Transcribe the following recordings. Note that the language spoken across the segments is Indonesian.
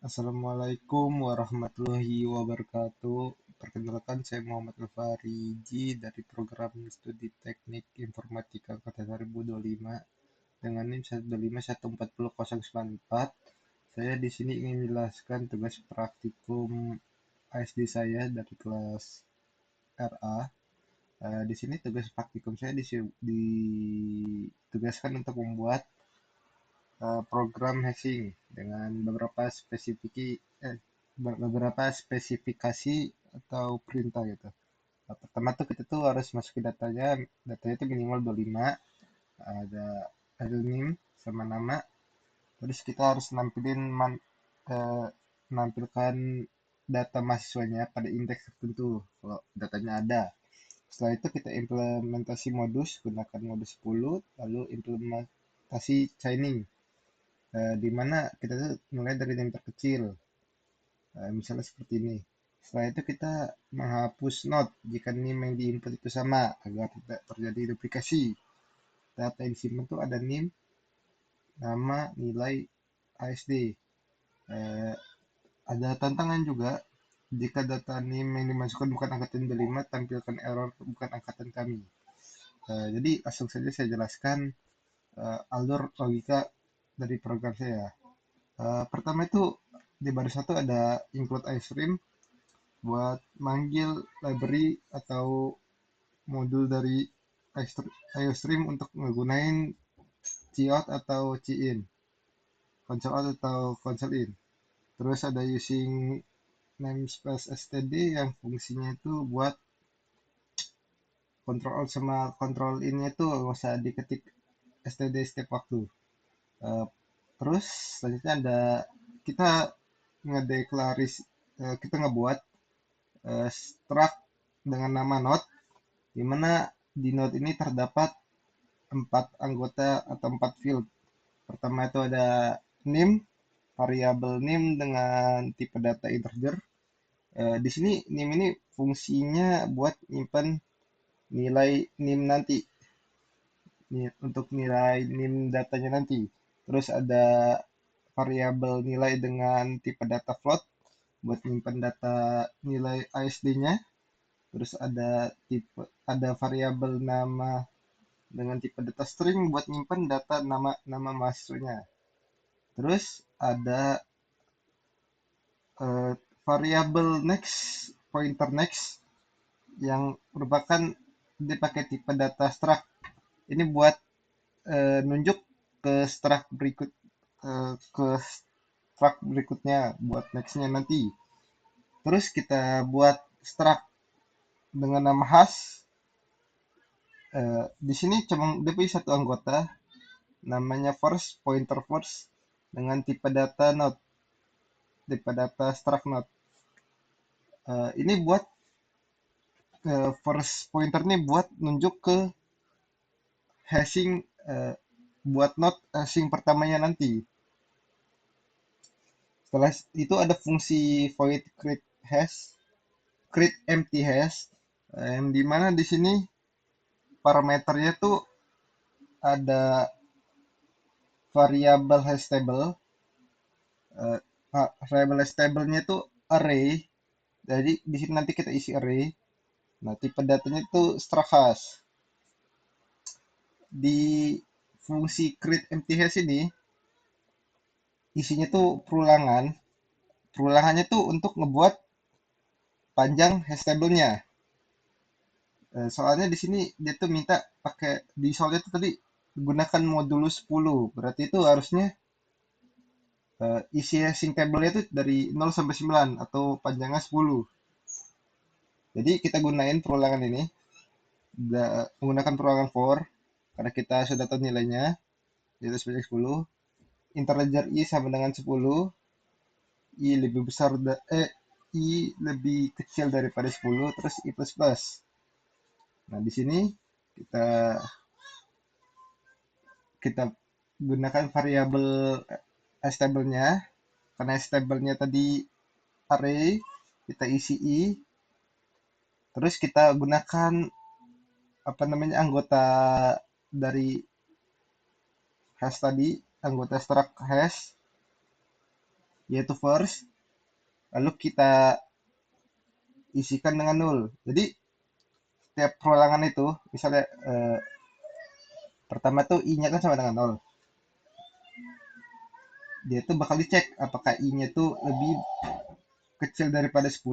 Assalamualaikum warahmatullahi wabarakatuh. Perkenalkan, saya Muhammad Al-Fariji dari program studi teknik informatika angkatan 2025 dengan NIM 125140094. Saya di sini ingin menjelaskan tugas praktikum ASD saya dari kelas RA. Di sini tugas praktikum saya ditugaskan untuk membuat program hashing dengan beberapa spesifikasi atau perintah gitu. Pertama tuh kita tuh harus masukin datanya itu minimal 25, ada NIM sama nama. Terus kita harus menampilkan data mahasiswanya pada indeks tertentu kalau datanya ada. Setelah itu kita implementasi modus, gunakan modus 10, lalu implementasi chaining, di mana kita tuh mulai dari yang terkecil. Misalnya seperti ini. Setelah itu kita menghapus not jika NIM yang diinput itu sama agar tidak terjadi duplikasi. Data yang disimpan itu ada NIM, nama, nilai, ASD. Eh, ada tantangan juga jika data NIM yang dimasukkan bukan angkatan 25, tampilkan error bukan angkatan kami. Jadi langsung saja saya jelaskan alur logika dari program saya. Pertama itu di baris satu ada include iStream buat manggil library atau modul dari iOStream untuk menggunakan cout atau cin, console out atau console in. Terus ada using namespace std yang fungsinya itu buat control out sama control in-nya tuh nggak usah diketik std setiap waktu. Uh, Terus selanjutnya ada kita kita ngebuat struct dengan nama node, di mana di node ini terdapat 4 anggota atau 4 field. Pertama itu ada NIM, variabel NIM dengan tipe data integer. Di sini NIM ini fungsinya buat nyimpan nilai NIM nanti, untuk nilai NIM datanya nanti. Terus ada variabel nilai dengan tipe data float buat nyimpan data nilai ASD-nya. Terus ada variabel nama dengan tipe data string buat nyimpan data nama mahasiswanya. Terus ada eh, variabel pointer next yang merupakan dipakai tipe data struct. Ini buat nunjuk ke ke struct berikutnya buat nextnya nanti. Terus kita buat struct dengan nama khas. Di sini cuma dia punya satu anggota, namanya pointer first dengan tipe data struct node. Ini buat first pointer ini buat nunjuk ke hashing, buat node hashing pertamanya nanti. Setelah itu ada fungsi void create empty hash, yang dimana di sini parameternya tuh ada variabel hash table. Variabel hash table-nya itu array. Jadi di sini nanti kita isi array. Nah, tipe datanya itu struct hash. Di fungsi create empty hash ini isinya tuh perulangan. Perulangannya tuh untuk ngebuat panjang hash table-nya. Soalnya di sini dia tuh minta pakai di soalnya tuh tadi gunakan modulus 10. Berarti itu harusnya isi hashing table-nya itu dari 0 sampai 9 atau panjangnya 10. Jadi kita gunain perulangan ini, menggunakan perulangan for, karena kita sudah tahu nilainya, yaitu sebanyak 10. Integer i sama dengan 10, i lebih besar, i lebih kecil daripada 10, terus i plus plus. Nah, di sini kita kita gunakan variabel stable-nya, karena stable-nya tadi array, kita isi i, terus kita gunakan anggota dari hash tadi, anggota struct hash, yaitu first, lalu kita isikan dengan nol. Jadi setiap perulangan itu, misalnya pertama tuh i-nya kan sama dengan nol. Dia tuh bakal dicek apakah i-nya tuh lebih kecil daripada 10.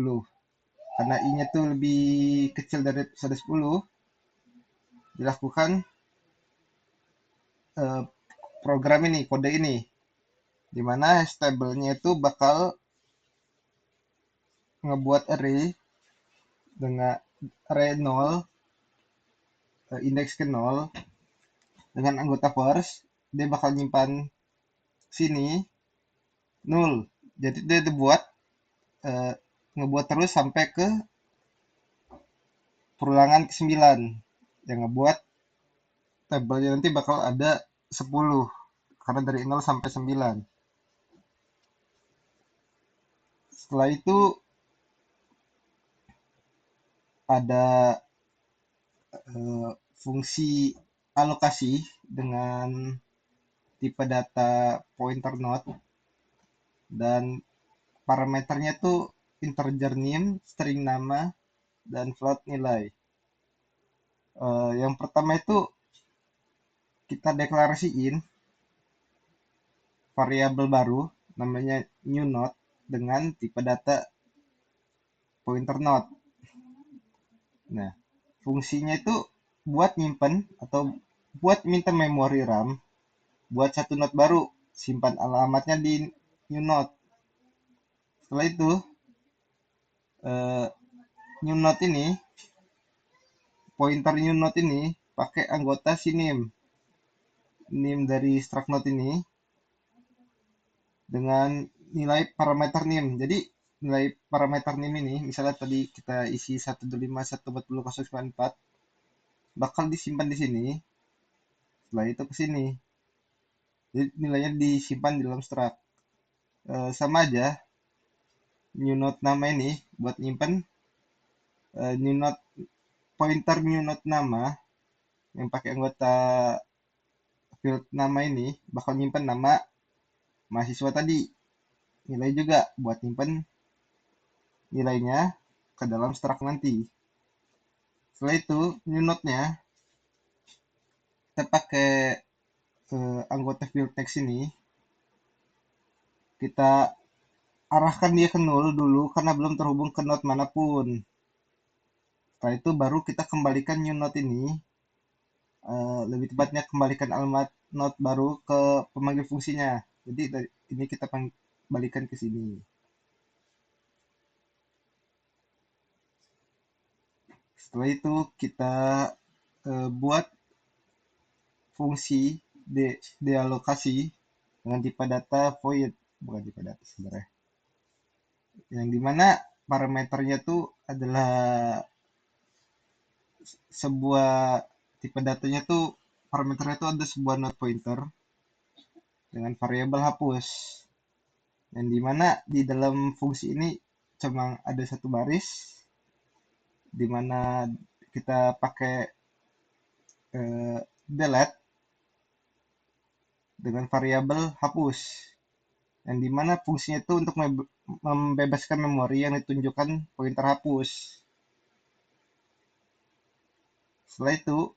Karena i-nya tuh lebih kecil daripada 10, dilakukan eh, program ini, kode ini, di mana stable-nya itu bakal ngebuat array dengan array 0, indeks ke 0, dengan anggota first, dia bakal nyimpan sini 0. Jadi dia dibuat eh, ngebuat terus sampai ke perulangan ke-9, yang ngebuat tabelnya nanti bakal ada 10 karena dari 0 sampai 9. Setelah itu ada fungsi alokasi dengan tipe data pointer node, dan parameternya tuh integer name, string nama, dan float nilai. Yang pertama itu kita deklarasiin variabel baru namanya new node dengan tipe data pointer node. Nah, fungsinya itu buat nyimpen atau buat minta memori RAM buat satu node baru, simpan alamatnya di new node. Setelah itu eh, new node ini, pointer new node ini pakai anggota si name dari struct node ini dengan nilai parameter name. Jadi nilai parameter name ini, misalnya tadi kita isi 125.140.094, bakal disimpan di sini. Setelah itu ke sini. Jadi nilainya disimpan di dalam struct. Sama aja new node nama ini buat nyimpan new node, pointer new node nama yang pakai anggota field nama ini bakal nyimpan nama mahasiswa tadi. Nilai juga buat nyimpan nilainya ke dalam struct nanti. Setelah itu new node-nya kita pakai anggota field text ini, kita arahkan dia ke nol dulu karena belum terhubung ke node manapun. Setelah itu baru kita kembalikan new node ini, lebih tepatnya kembalikan alamat node baru ke pemanggil fungsinya. Jadi dari ini kita kembalikan ke sini. Setelah itu kita buat fungsi dealokasi dengan tipe data void, bukan tipe data sebenarnya, yang dimana parameternya tuh adalah sebuah tipe datanya tuh, parameternya tuh ada sebuah node pointer dengan variabel hapus, yang dimana di dalam fungsi ini cuma ada satu baris, dimana kita pakai delete dengan variabel hapus, yang dimana fungsinya itu untuk membebaskan memori yang ditunjukkan pointer hapus. Setelah itu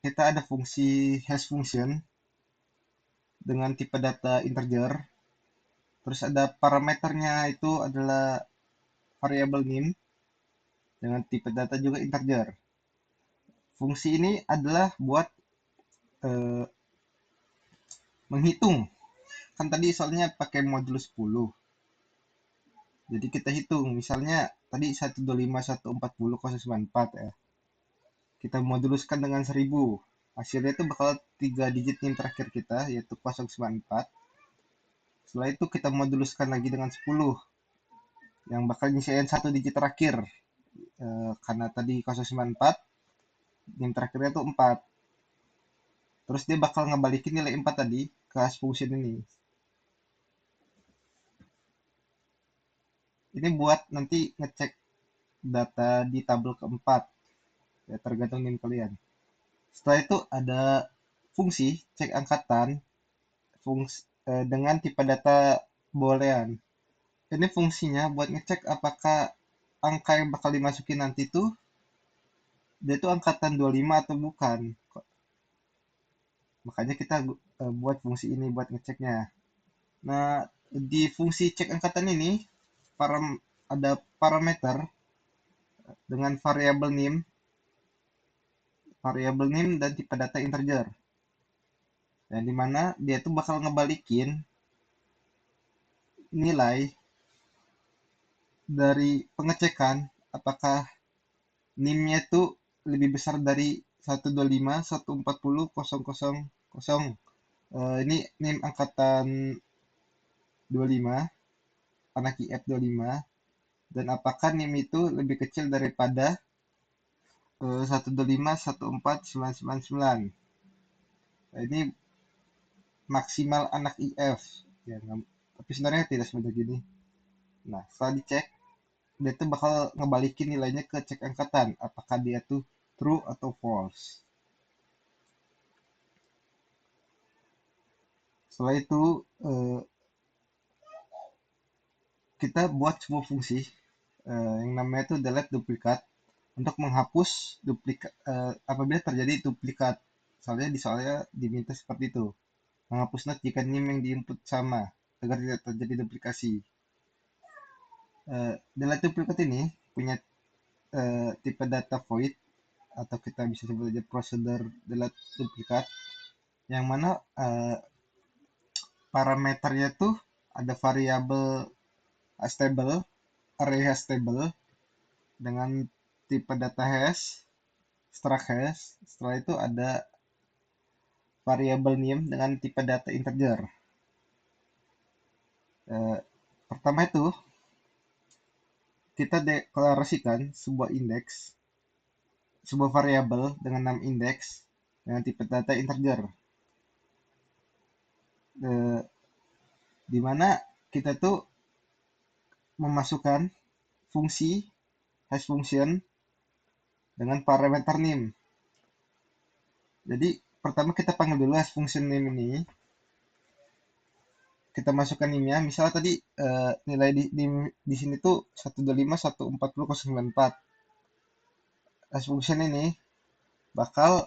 kita ada fungsi hash function dengan tipe data integer, terus ada parameternya itu adalah variabel name dengan tipe data juga integer. Fungsi ini adalah buat eh, menghitung, kan tadi soalnya pakai modulus 10. Jadi kita hitung, misalnya tadi 125.140.094 ya. Kita moduluskan dengan 1000. Hasilnya itu bakal 3 digit yang terakhir kita, yaitu 094. Setelah itu kita moduluskan lagi dengan 10, yang bakal nyisiin 1 digit terakhir. Karena tadi 094, yang terakhirnya itu 4. Terus dia bakal ngebalikin nilai 4 tadi ke hash function ini. Ini buat nanti ngecek data di tabel keempat, ya tergantung NIM kalian. Setelah itu ada fungsi cek angkatan dengan tipe data boolean. Ini fungsinya buat ngecek apakah angka yang bakal dimasukin nanti tuh dia tuh angkatan 25 atau bukan. Makanya kita buat fungsi ini buat ngeceknya. Nah, di fungsi cek angkatan ini ada parameter dengan variabel nim dan tipe data integer. Yang dimana dia tuh bakal ngebalikin nilai dari pengecekan apakah NIM-nya itu lebih besar dari 125, 140, 000. Ini NIM angkatan 25, anak IF 25, dan apakah NIM itu lebih kecil daripada 125, 14999. Nah, ini maksimal anak IF. Ya, tapi sebenarnya tidak sebanyak ini. Nah, setelah dicek, dia tuh bakal ngebalikin nilainya ke cek angkatan. Apakah dia tuh true atau false. Setelah itu, kita buat sebuah fungsi yang namanya itu delete duplikat untuk menghapus duplikat apabila terjadi duplikat. Soalnya diminta seperti itu. Menghapus not jika NIM yang diinput sama agar tidak terjadi duplikasi. Delete duplikat ini punya tipe data void atau kita bisa sebut aja prosedur delete duplikat yang mana parameternya tuh ada variabel stable, array stable dengan tipe data hash, struct hash. Setelah itu ada variabel name dengan tipe data integer. Pertama itu kita deklarasikan sebuah variabel dengan nama indeks dengan tipe data integer. Di mana kita tuh memasukkan fungsi hash function dengan parameter name. Jadi pertama kita panggil dulu hash function name ini. Kita masukkan name-nya. Misalnya tadi nilai di sini tuh 125, 140, 094. Hash function ini bakal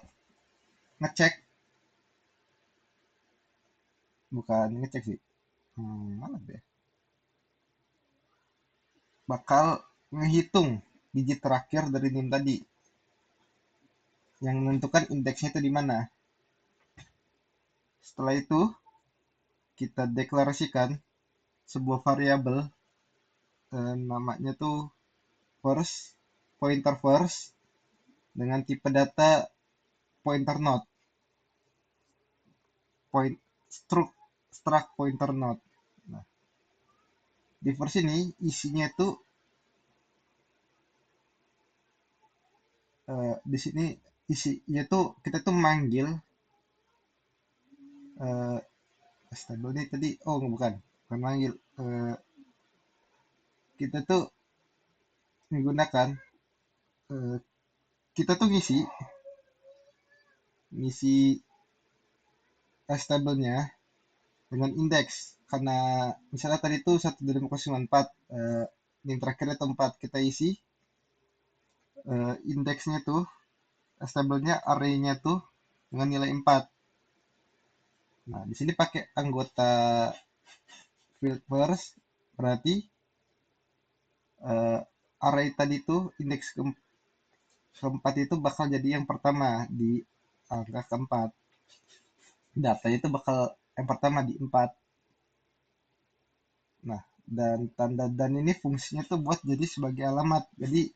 ngecek, bukan ngecek sih. Mana deh? Bakal ngehitung digit terakhir dari NIM tadi yang menentukan indeksnya itu di mana. Setelah itu kita deklarasikan sebuah variabel namanya tuh pointer first dengan tipe data pointer node, struct pointer node. Nah, di first ini isinya tuh di sini isinya tuh kita tuh manggil stable ini tadi, bukan manggil, kita tuh menggunakan kita tuh ngisi stable-nya dengan indeks karena misalnya tadi tuh 12504 yang terakhir itu 4 kita isi indeksnya tuh stable-nya array-nya tuh dengan nilai 4. Nah, di sini pakai anggota field first berarti array tadi tuh indeks keempat itu bakal jadi yang pertama di angka keempat. Data itu bakal yang pertama di 4. Nah, dan tanda dan ini fungsinya tuh buat jadi sebagai alamat. Jadi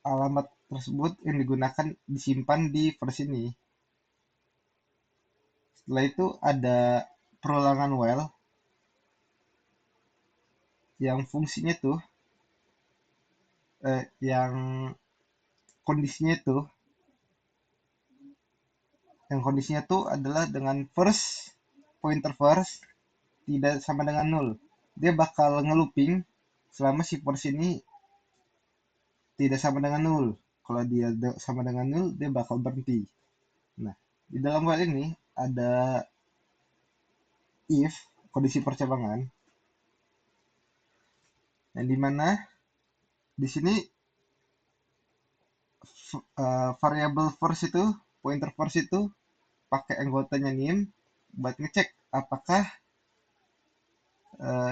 alamat tersebut yang digunakan disimpan di versi ini. Setelah itu ada perulangan while yang fungsinya tuh yang kondisinya tuh adalah dengan pointer first tidak sama dengan 0. Dia bakal ngelooping selama si first ini tidak sama dengan 0. Kalau dia sama dengan 0, dia bakal berhenti. Nah, di dalam while ini ada if kondisi percabangan, yang dimana di sini variabel first itu, pointer first itu pakai anggotanya nim buat ngecek apakah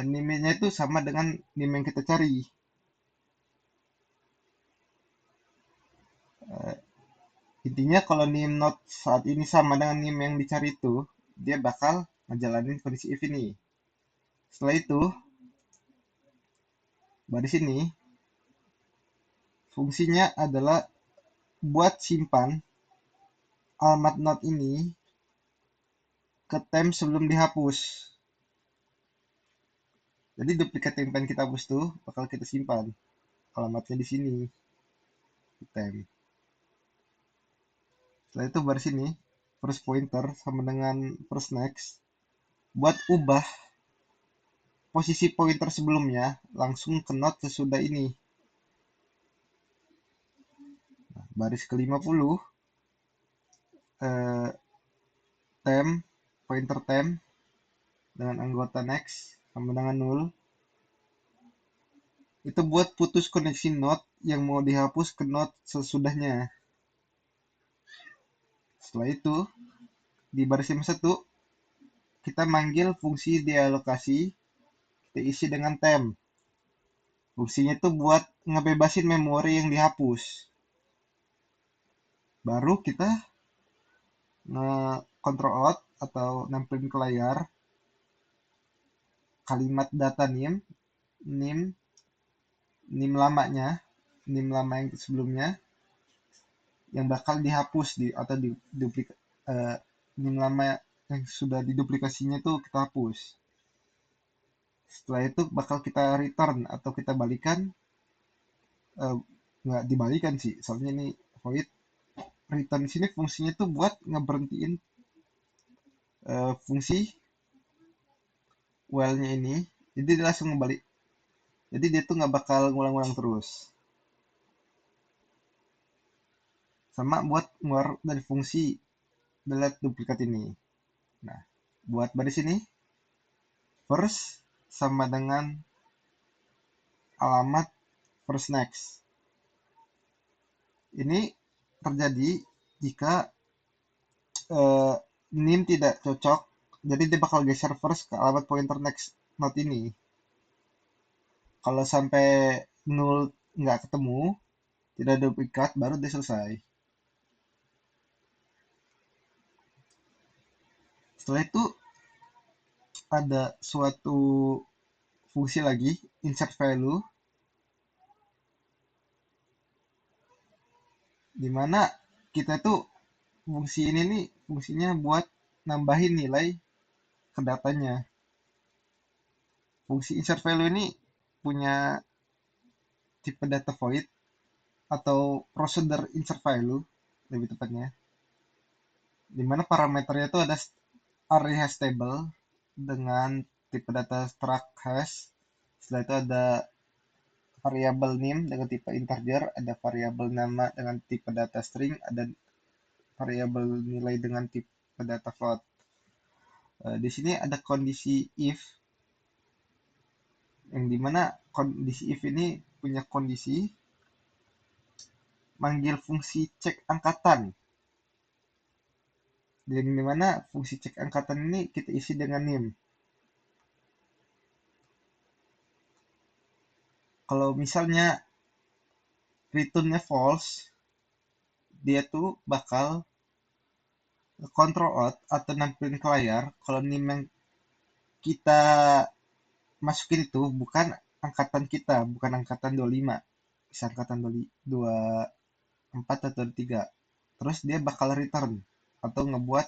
nim-nya itu sama dengan nim yang kita cari. Intinya kalau nim not saat ini sama dengan nim yang dicari itu, dia bakal ngejalanin kondisi if ini. Setelah itu, baris ini fungsinya adalah buat simpan alamat not ini ke time sebelum dihapus. Jadi duplikat yang pengen kita hapus tuh bakal kita simpan alamatnya di sini di time. Setelah itu baris ini first pointer sama dengan first next buat ubah posisi pointer sebelumnya langsung ke not sesudah ini. Nah, baris ke-50 temp pointer temp dengan anggota next sama dengan 0 itu buat putus koneksi node yang mau dihapus ke node sesudahnya. Setelah itu di baris 51 kita manggil fungsi dialokasi, kita isi dengan temp. Fungsinya itu buat ngebebasin memori yang dihapus. Baru kita nge-control out atau nempelin ke layar kalimat data nim lamanya, nim lama yang sebelumnya yang bakal dihapus atau nim lama yang sudah diduplikasinya itu kita hapus. Setelah itu bakal kita return atau kita balikan, nggak dibalikan sih, soalnya ini void. Return di sini fungsinya tuh buat ngeberhentiin fungsi while-nya ini, jadi dia langsung ngebalik. Jadi dia tuh nggak bakal ngulang-ngulang terus. Sama buat ngeluar dari fungsi delete duplikat ini. Nah, buat baris ini, first sama dengan alamat first next. Ini terjadi jika nim tidak cocok, jadi dia bakal geser first ke alamat pointer next not ini. Kalau sampai 0 nggak ketemu, tidak ada duplikat, baru dia selesai. Setelah itu ada suatu fungsi lagi, insert value, dimana kita tuh fungsi ini nih fungsinya buat nambahin nilai ke datanya. Fungsi insert value ini punya tipe data void atau procedure insert value lebih tepatnya, dimana parameternya itu ada array hash table dengan tipe data struct hash. Setelah itu ada variabel name dengan tipe integer, ada variabel nama dengan tipe data string, ada variabel nilai dengan tipe data float. Di sini ada kondisi if, yang dimana kondisi if ini punya kondisi manggil fungsi cek angkatan, yang dimana fungsi cek angkatan ini kita isi dengan nim. Kalau misalnya returnnya false, dia tuh bakal control out atau nampilin ke layar kalau nim yang kita masukin itu bukan angkatan kita, bukan angkatan 25, bisa angkatan 24 atau 3. Terus dia bakal return atau ngebuat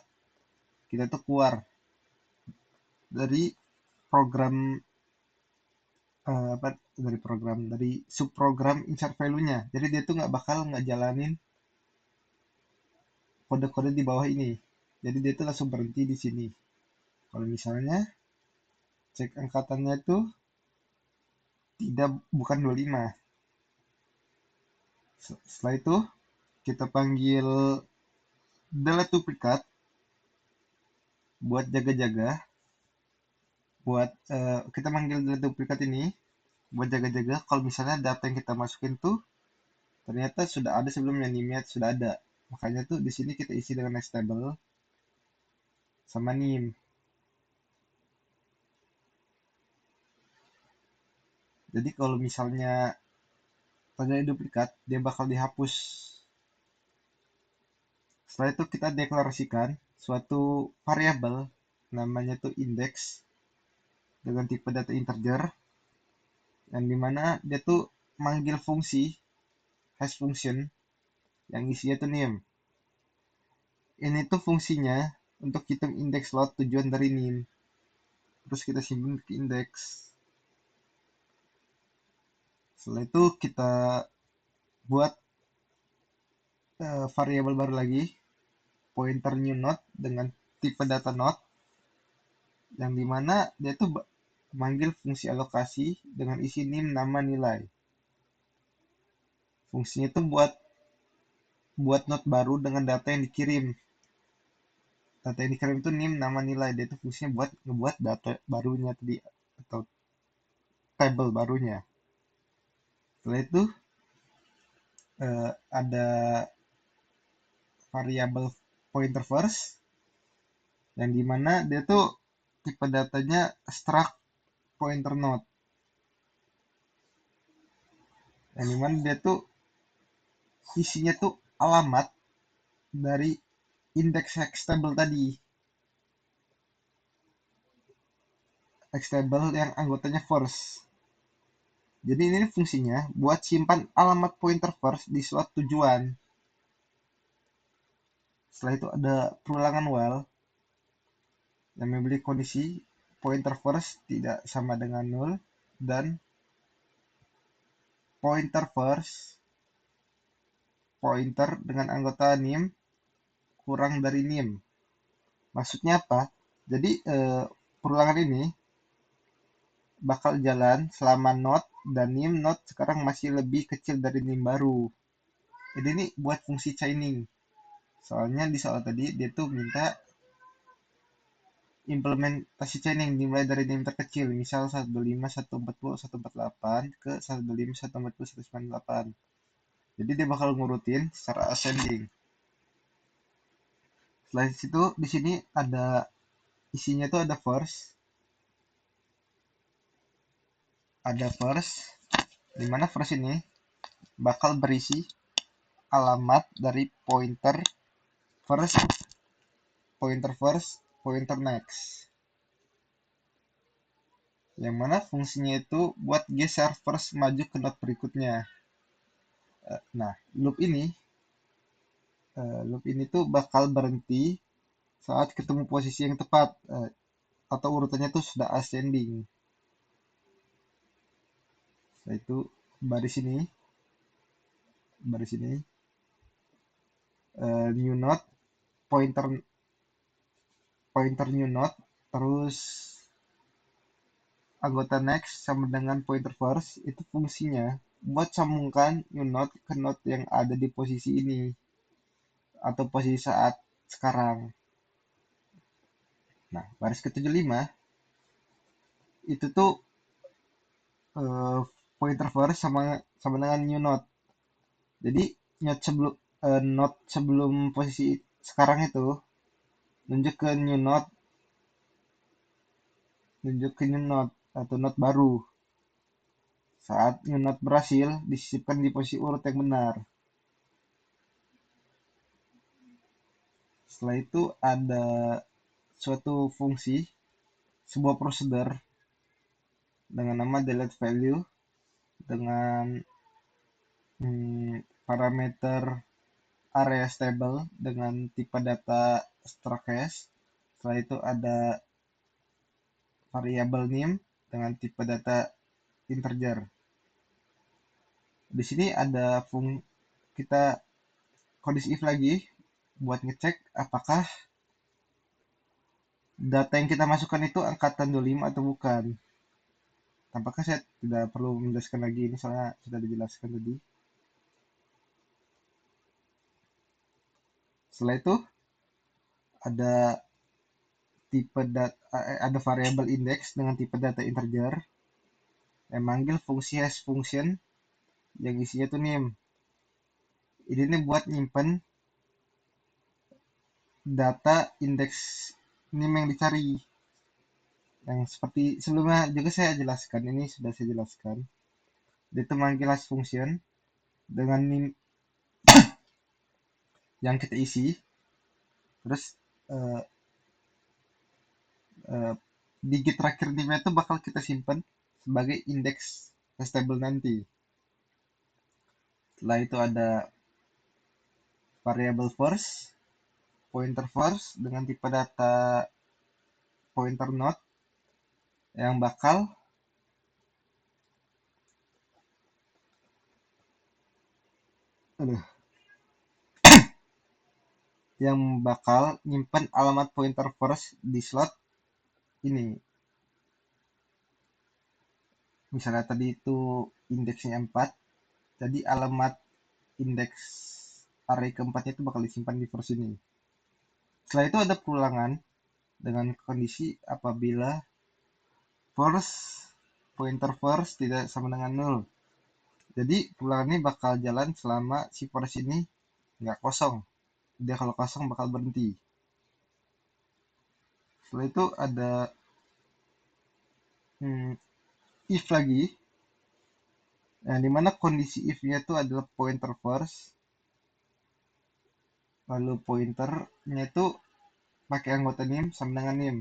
kita tuh keluar dari program dari subprogram insert value-nya. Jadi dia tuh nggak bakal ngejalanin kode-kode di bawah ini. Jadi dia tuh langsung berhenti di sini. Kalau misalnya cek angkatannya itu bukan 25. Setelah itu kita panggil delete duplikat buat jaga-jaga buat kita manggil duplikat ini buat jaga-jaga kalau misalnya data yang kita masukin tuh ternyata sudah ada sebelumnya, NIM-nya sudah ada. Makanya tuh di sini kita isi dengan next table sama NIM. Jadi kalau misalnya terjadi duplikat, dia bakal dihapus. Setelah itu kita deklarasikan suatu variabel namanya tuh index dengan tipe data integer yang dimana dia tuh manggil fungsi hash function yang isinya tuh NIM. Ini tuh fungsinya untuk hitung indeks load tujuan dari NIM. Terus kita simpan ke indeks. Setelah itu kita buat variabel baru lagi, pointer new node dengan tipe data node, yang dimana dia tuh manggil fungsi alokasi dengan isi NIM nama nilai. Fungsinya itu buat node baru dengan data yang dikirim. Data yang dikirim itu NIM nama nilai. Dia itu fungsinya buat ngebuat data barunya tadi atau table barunya. Setelah itu ada variabel pointer first yang dimana dia tuh tipe datanya struct pointer node yang dimana dia tuh isinya tuh alamat dari indeks hex table tadi, hex table yang anggotanya first. Jadi ini fungsinya buat simpan alamat pointer first di suatu tujuan. Setelah itu ada perulangan while yang memberi kondisi pointer first tidak sama dengan null dan pointer first pointer dengan anggota NIM kurang dari NIM. Maksudnya apa? Jadi perulangan ini bakal jalan selama node dan NIM node sekarang masih lebih kecil dari NIM baru. Jadi ini buat fungsi chaining. Soalnya di soal tadi dia tuh minta implementasi chaining dimulai dari NIM terkecil, misal 125.140.148 ke 125.140.198. Jadi dia bakal ngurutin secara ascending. Selain itu di sini ada isinya tuh ada first, dimana first ini bakal berisi alamat dari first, pointer next. Yang mana fungsinya itu buat geser first maju ke node berikutnya. Nah, loop ini tuh bakal berhenti saat ketemu posisi yang tepat atau urutannya tuh sudah ascending. Setelah itu baris ini new node pointer new node terus anggota next sama dengan pointer first itu fungsinya buat sambungkan new node ke node yang ada di posisi ini atau posisi saat sekarang. Nah, baris ke-75 itu tuh uh, pointer first sama dengan new node. Jadi node sebelum posisi sekarang itu nunjuk ke new node atau node baru. Saat new node berhasil disisipkan di posisi urut yang benar. Setelah itu ada suatu fungsi, sebuah prosedur dengan nama delete value dengan parameter area stable dengan tipe data struct hash. Setelah itu ada variabel name dengan tipe data integer. Di sini ada kita kondisi if lagi buat ngecek apakah data yang kita masukkan itu angkatan 25 atau bukan. Tampaknya saya tidak perlu menjelaskan lagi ini soalnya sudah dijelaskan tadi. Setelah itu ada ada variabel index dengan tipe data integer yang manggil fungsi hash function yang isinya tuh nim. Ini nih buat nyimpen data indeks nim yang dicari. Yang seperti sebelumnya juga saya jelaskan, ini sudah saya jelaskan. Dia itu manggil hash function dengan nim yang kita isi. Terus eh, digit terakhir nimnya itu bakal kita simpan sebagai indeks table nanti. Setelah itu ada variable first, pointer first dengan tipe data pointer node yang bakal nyimpen alamat pointer first di slot ini. Misalnya tadi itu indeksnya 4, jadi alamat indeks array keempatnya itu bakal disimpan di first ini. Setelah itu ada pulangan dengan kondisi apabila pointer first tidak sama dengan 0. Jadi pulangan ini bakal jalan selama si first ini nggak kosong. Dia kalau kosong bakal berhenti. Setelah itu ada if lagi, nah, dimana kondisi if-nya itu adalah pointer first, lalu pointernya itu pakai anggota nim sama dengan nim.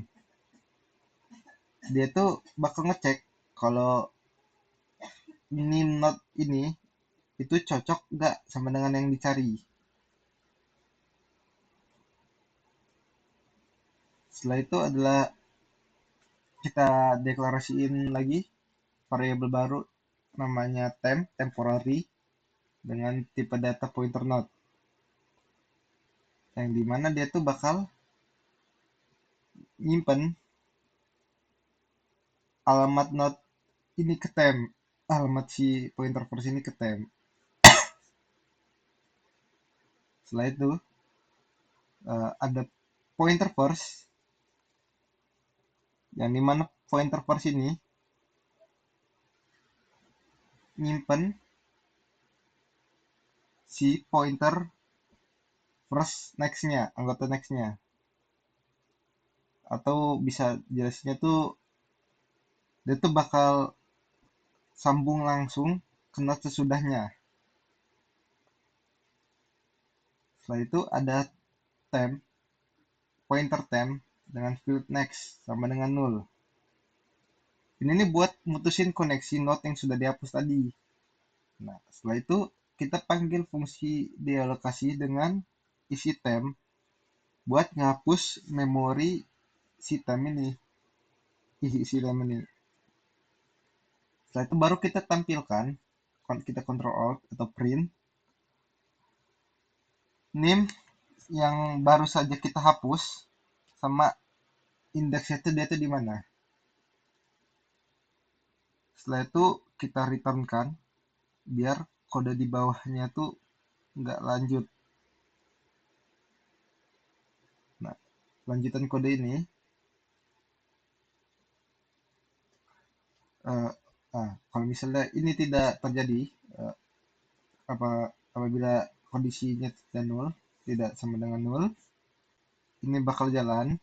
Dia tuh bakal ngecek kalau nim node ini itu cocok nggak sama dengan yang dicari. Setelah itu adalah kita deklarasiin lagi variabel baru namanya temporary dengan tipe data pointer node. Yang dimana dia tuh bakal nyimpen alamat node ini ke temp, alamat si pointer first ini ke temp. Setelah itu ada pointer first yang dimana pointer first ini nyimpen si pointer first nextnya, anggota nextnya, atau bisa jelasnya tuh dia tuh bakal sambung langsung ke node sesudahnya. Setelah itu ada temp, pointer temp dengan field next sama dengan 0. Ini nih buat mutusin koneksi node yang sudah dihapus tadi. Nah, setelah itu kita panggil fungsi dialokasi dengan isi temp buat ngapus memori si temp ini. Isi temp ini. Setelah itu baru kita tampilkan, kita Ctrl Alt atau print nim yang baru saja kita hapus sama indeksnya itu dia tuh di mana. Setelah itu kita returnkan biar kode di bawahnya tuh nggak lanjut. Nah, lanjutan kode ini kalau misalnya ini tidak terjadi, apabila kondisinya tidak nol, tidak sama dengan 0, ini bakal jalan,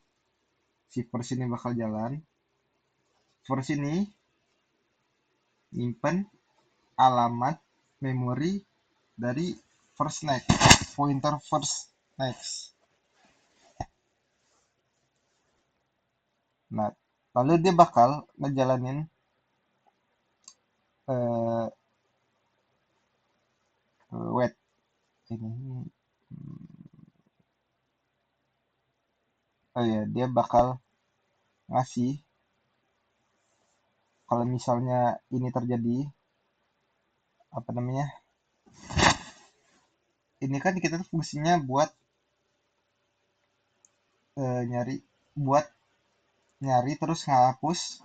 si first ini bakal jalan. First ini nyimpen alamat memori dari first next, pointer first next. Nah, lalu dia bakal ngejalanin wait ini. Oh ya, dia bakal ngasih kalau misalnya ini terjadi apa namanya, ini kan kita tuh fungsinya buat nyari terus ngapus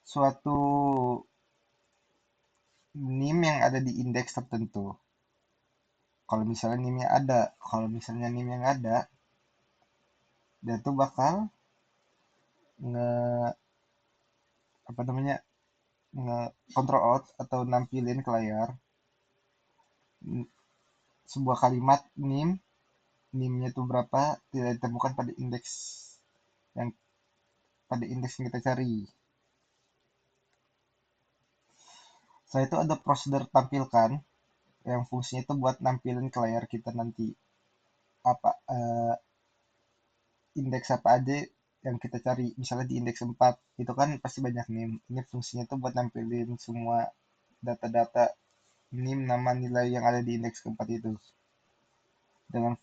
suatu nim yang ada di indeks tertentu. Kalau misalnya nimnya ada, dia tuh bakal nge apa namanya nge control out atau nampilin ke layar sebuah kalimat NIM-nya itu berapa tidak ditemukan yang pada indeks yang kita cari. Setelah itu ada prosedur tampilkan yang fungsinya itu buat nampilin ke layar kita nanti apa indeks apa aja yang kita cari. Misalnya di indeks 4 itu kan pasti banyak NIM. Ini fungsinya itu buat nampilin semua data-data NIM nama nilai yang ada di indeks keempat itu dengan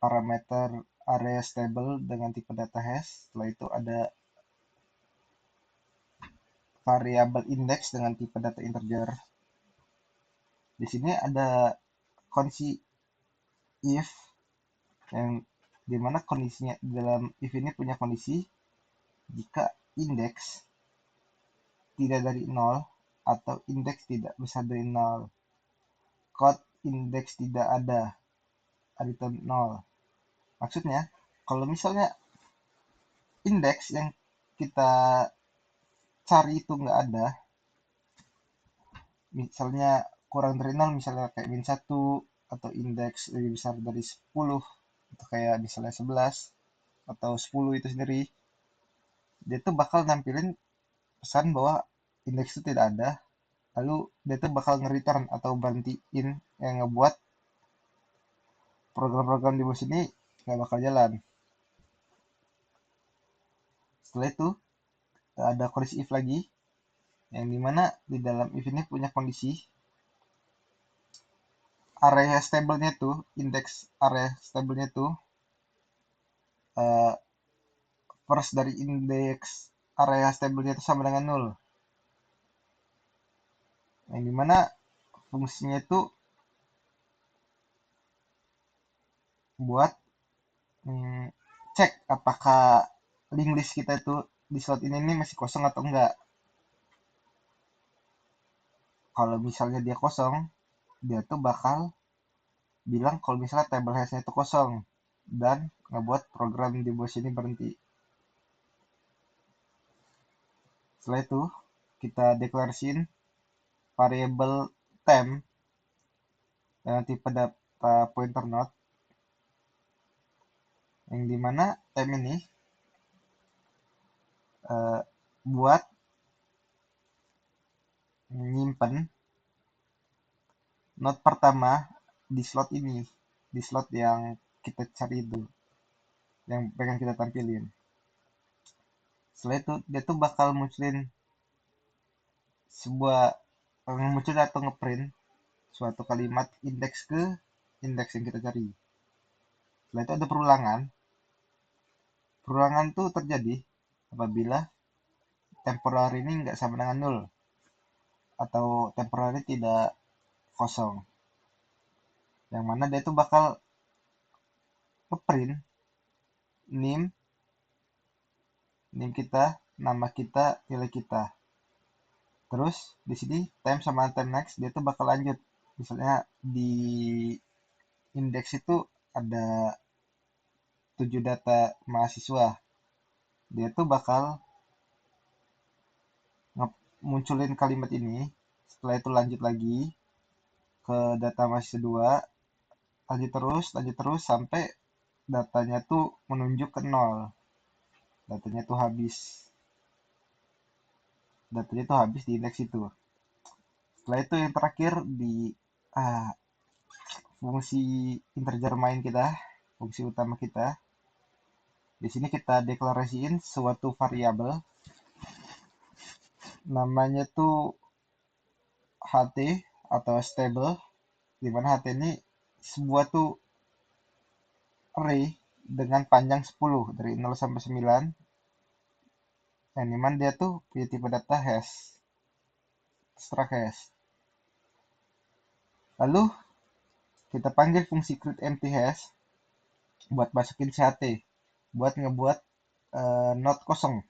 parameter area stable dengan tipe data hash. Setelah itu ada variabel indeks dengan tipe data integer. Di sini ada kunci if yang dimana kondisinya dalam if ini punya kondisi jika indeks tidak dari 0 atau indeks tidak besar dari 0. Code indeks tidak ada itu 0. Maksudnya kalau misalnya indeks yang kita cari itu nggak ada, misalnya kurang dari 0, misalnya kayak min 1 atau indeks lebih besar dari 10 atau kayak misalnya 11 atau 10 itu sendiri, dia tuh bakal nampilin pesan bahwa indeks itu tidak ada, lalu dia tuh bakal nge-return atau berhentiin yang ngebuat program-program di bawah sini nggak bakal jalan. Setelah itu ada kondisi if lagi, yang dimana di dalam if ini punya kondisi area stable-nya tuh, indeks area stable-nya tuh uh, first dari indeks area stable-nya itu sama dengan 0. Yang dimana fungsinya itu buat cek apakah link list kita itu di slot ini masih kosong atau enggak. Kalau misalnya dia kosong, dia tuh bakal bilang kalau misalnya table hash-nya itu kosong dan ngebuat program di bawah sini berhenti. Setelah itu kita deklarasiin variabel temp dengan tipe data pointer node, yang dimana temp ini buat nyimpen node pertama di slot ini, di slot yang kita cari itu, yang pengen kita tampilin. Setelah itu dia tuh bakal munculin sebuah muncul atau ngeprint suatu kalimat indeks ke indeks yang kita cari. Setelah itu ada perulangan. Perulangan tuh terjadi apabila temporary ini nggak sama dengan 0 atau temporary tidak kosong. Yang mana dia tuh bakal ngeprint name kita, nama kita, nilai kita. Terus di sini time sama time next dia tuh bakal lanjut. Misalnya di indeks itu ada 7 data mahasiswa. Dia tuh bakal munculin kalimat ini. Setelah itu lanjut lagi ke data mahasiswa 2. Lanjut terus sampai datanya tuh menunjuk ke 0. Datanya tuh habis. Datanya tuh habis di indeks itu. Setelah itu yang terakhir di fungsi integer main kita, fungsi utama kita. Di sini kita deklarasiin suatu variabel namanya tuh HT atau stable, di mana HT ini sebuah tuh array dengan panjang 10 dari 0 sampai 9, yang dimana dia tuh punya tipe data hash, struct hash. Lalu kita panggil fungsi create empty hash buat masukin CHT, buat ngebuat node kosong,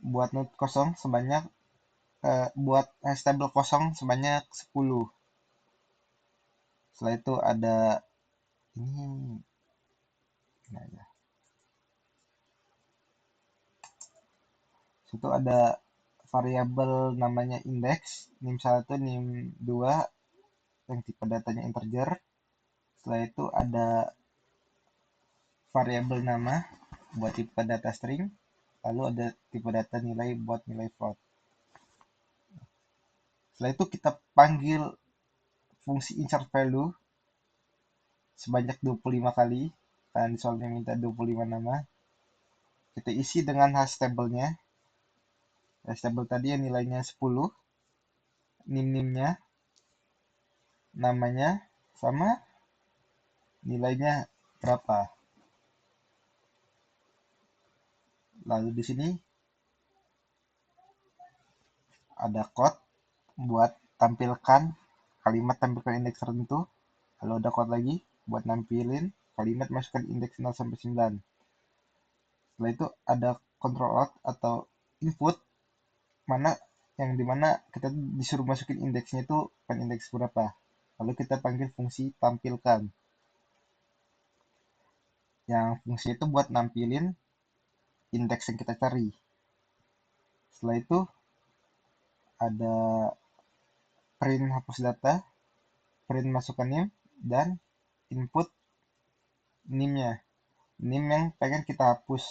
buat node kosong sebanyak buat stable kosong sebanyak 10. Setelah itu ada ini Nah, ya. Situ ada variabel namanya indeks, nim1, nim2 yang tipe datanya integer. Setelah itu ada variabel nama buat tipe data string, lalu ada tipe data nilai buat nilai float. Setelah itu kita panggil fungsi insert value sebanyak 25 kali, karena di soalnya minta 25 nama. Kita isi dengan hash table-nya. Hash table tadi yang nilainya 10, nim-nimnya, namanya, sama nilainya berapa. Lalu di sini ada code buat tampilkan kalimat tampilkan indeks tertentu. Lalu ada code lagi buat nampilin kalimat masukkan indeks 0 sampai 9. Setelah itu ada control out atau input mana yang dimana kita disuruh masukin indeksnya itu kan indeks berapa. Lalu kita panggil fungsi tampilkan. Yang fungsi itu buat nampilin indeks yang kita cari. Setelah itu ada print hapus data, print masukkan nim, dan input nim-nya. Nim yang pengen kita hapus.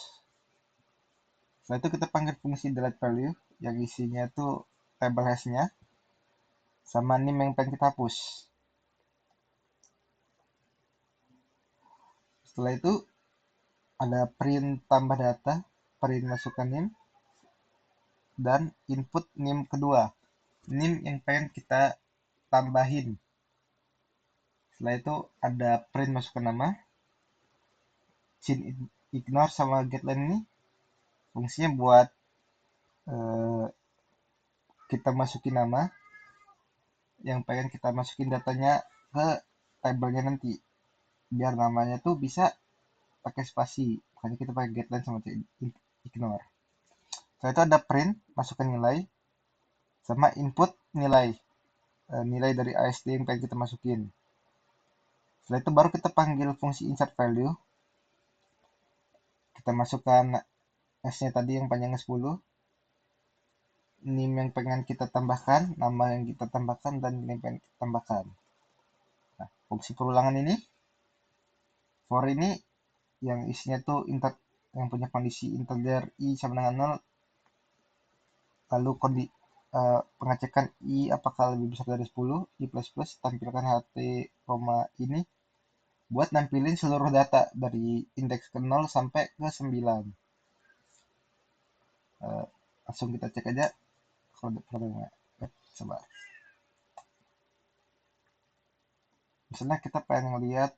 Setelah itu kita panggil fungsi delete value yang isinya tuh table hash-nya sama nim yang pengen kita hapus. Setelah itu ada print tambah data, print masukkan nim, dan input nim kedua. Nim yang pengen kita tambahin. Setelah itu ada print masukkan nama, chain ignore sama getLine ini fungsinya buat kita masukin nama yang pengen kita masukin datanya ke tabelnya nanti, biar namanya tuh bisa pakai spasi, makanya kita pakai getLine sama ignore. Setelah itu ada print masukkan nilai sama input nilai, nilai dari ASD yang pengen kita masukin. Setelah itu baru kita panggil fungsi insert value, kita masukkan S-nya tadi yang panjangnya 10, nim yang pengen kita tambahkan, nama yang kita tambahkan, dan nilai yang pengen kita tambahkan. Nah, fungsi perulangan ini, for ini yang isinya tuh yang punya kondisi integer i sama dengan 0, lalu pengecekan i apakah lebih besar dari 10, i plus plus, tampilkan ht, ini buat nampilin seluruh data dari indeks ke 0 sampai ke 9. Langsung kita cek aja produknya. Coba. Misalnya kita pengen lihat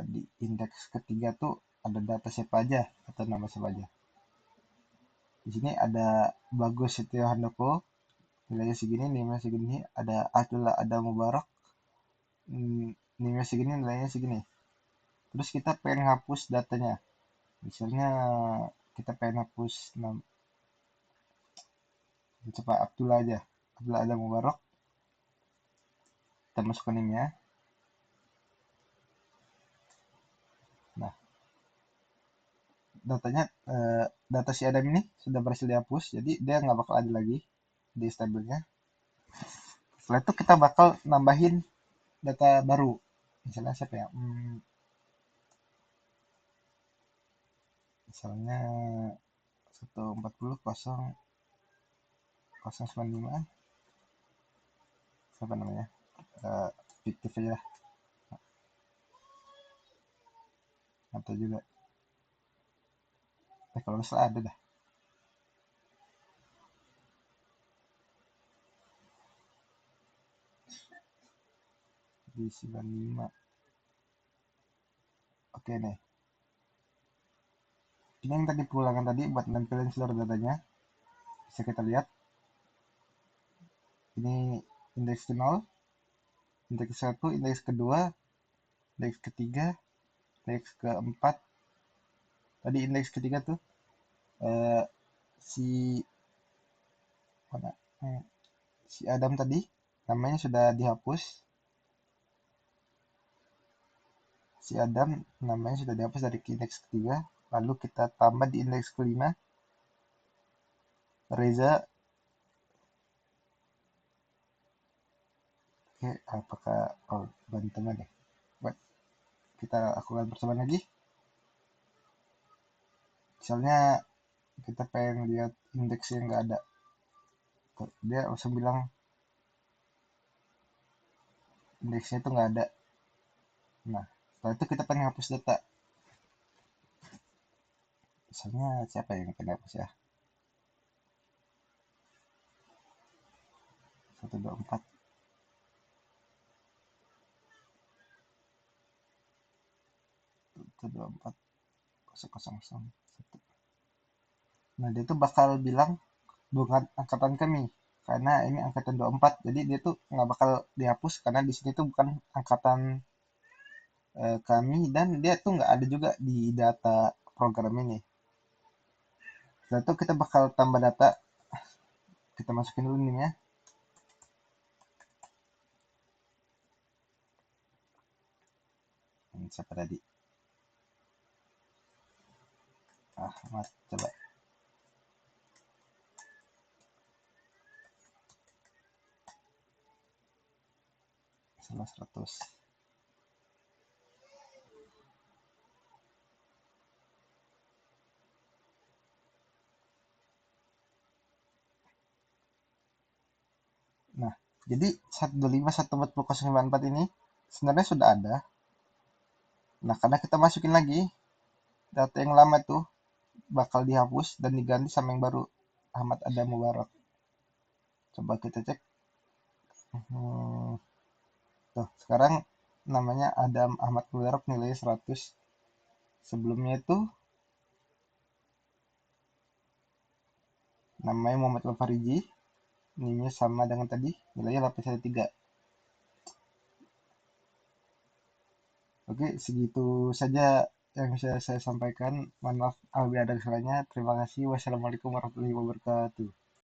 di indeks ketiga tuh ada data siapa aja atau nama siapa aja. Di sini ada Bagus Setio Handoko, nilainya segini, nilainya segini. Ada Abdullah Ada Mubarak, nilainya segini, nilainya segini. Terus kita pengen hapus datanya. Misalnya kita pengen hapus coba Abdullah aja. Abdullah Ada Mubarak. Kita masukkan nimnya. Nah, datanya data si Adam ini sudah berhasil dihapus, jadi dia nggak bakal ada lagi di tabelnya. Setelah itu kita bakal nambahin data baru. Misalnya siapa ya? Misalnya 140.095, siapa namanya? Fiktif aja lah. Atau juga kalau nggak salah ada dah. Di 95. Oke nih. Ini yang tadi perulangan tadi buat nampilin seluruh datanya. Bisa kita lihat. Ini indeks ke 0, indeks 1, indeks kedua, indeks ketiga, indeks keempat. Tadi indeks ketiga tuh si mana? Si Adam tadi namanya sudah dihapus. Si Adam namanya sudah dihapus dari indeks ketiga, lalu kita tambah di indeks kelima, Reza. Oke, apakah bantu deh. Buat kita lakukan percobaan lagi. Misalnya kita pengen lihat indeks yang nggak ada. Tuh, dia langsung bilang indeksnya itu nggak ada. Nah, setelah itu kita pengen hapus data. Misalnya siapa yang pengen hapus ya? 124. 124 001. Nah, dia tuh bakal bilang bukan angkatan kami karena ini angkatan 24. Jadi dia tuh nggak bakal dihapus karena di sini tuh bukan angkatan kami, dan dia tuh nggak ada juga di data program ini. Setelah itu kita bakal tambah data, kita masukin dulu nih ya. Siapa tadi? Mas, coba. Salah 100. Nah, jadi 125.140.094 ini sebenarnya sudah ada. Nah, karena kita masukin lagi, data yang lama tuh bakal dihapus dan diganti sama yang baru, Ahmad Adam Mubarak. Coba kita cek. Hmm, tuh, sekarang namanya Adam Ahmad Mubarak, nilainya 100. Sebelumnya itu namanya Muhammad Al-Fariji, nilainya sama dengan tadi, nilainya 813. Oke, segitu saja yang bisa saya sampaikan. Mohon maaf apabila ada kesalahannya. Terima kasih. Wassalamualaikum warahmatullahi wabarakatuh.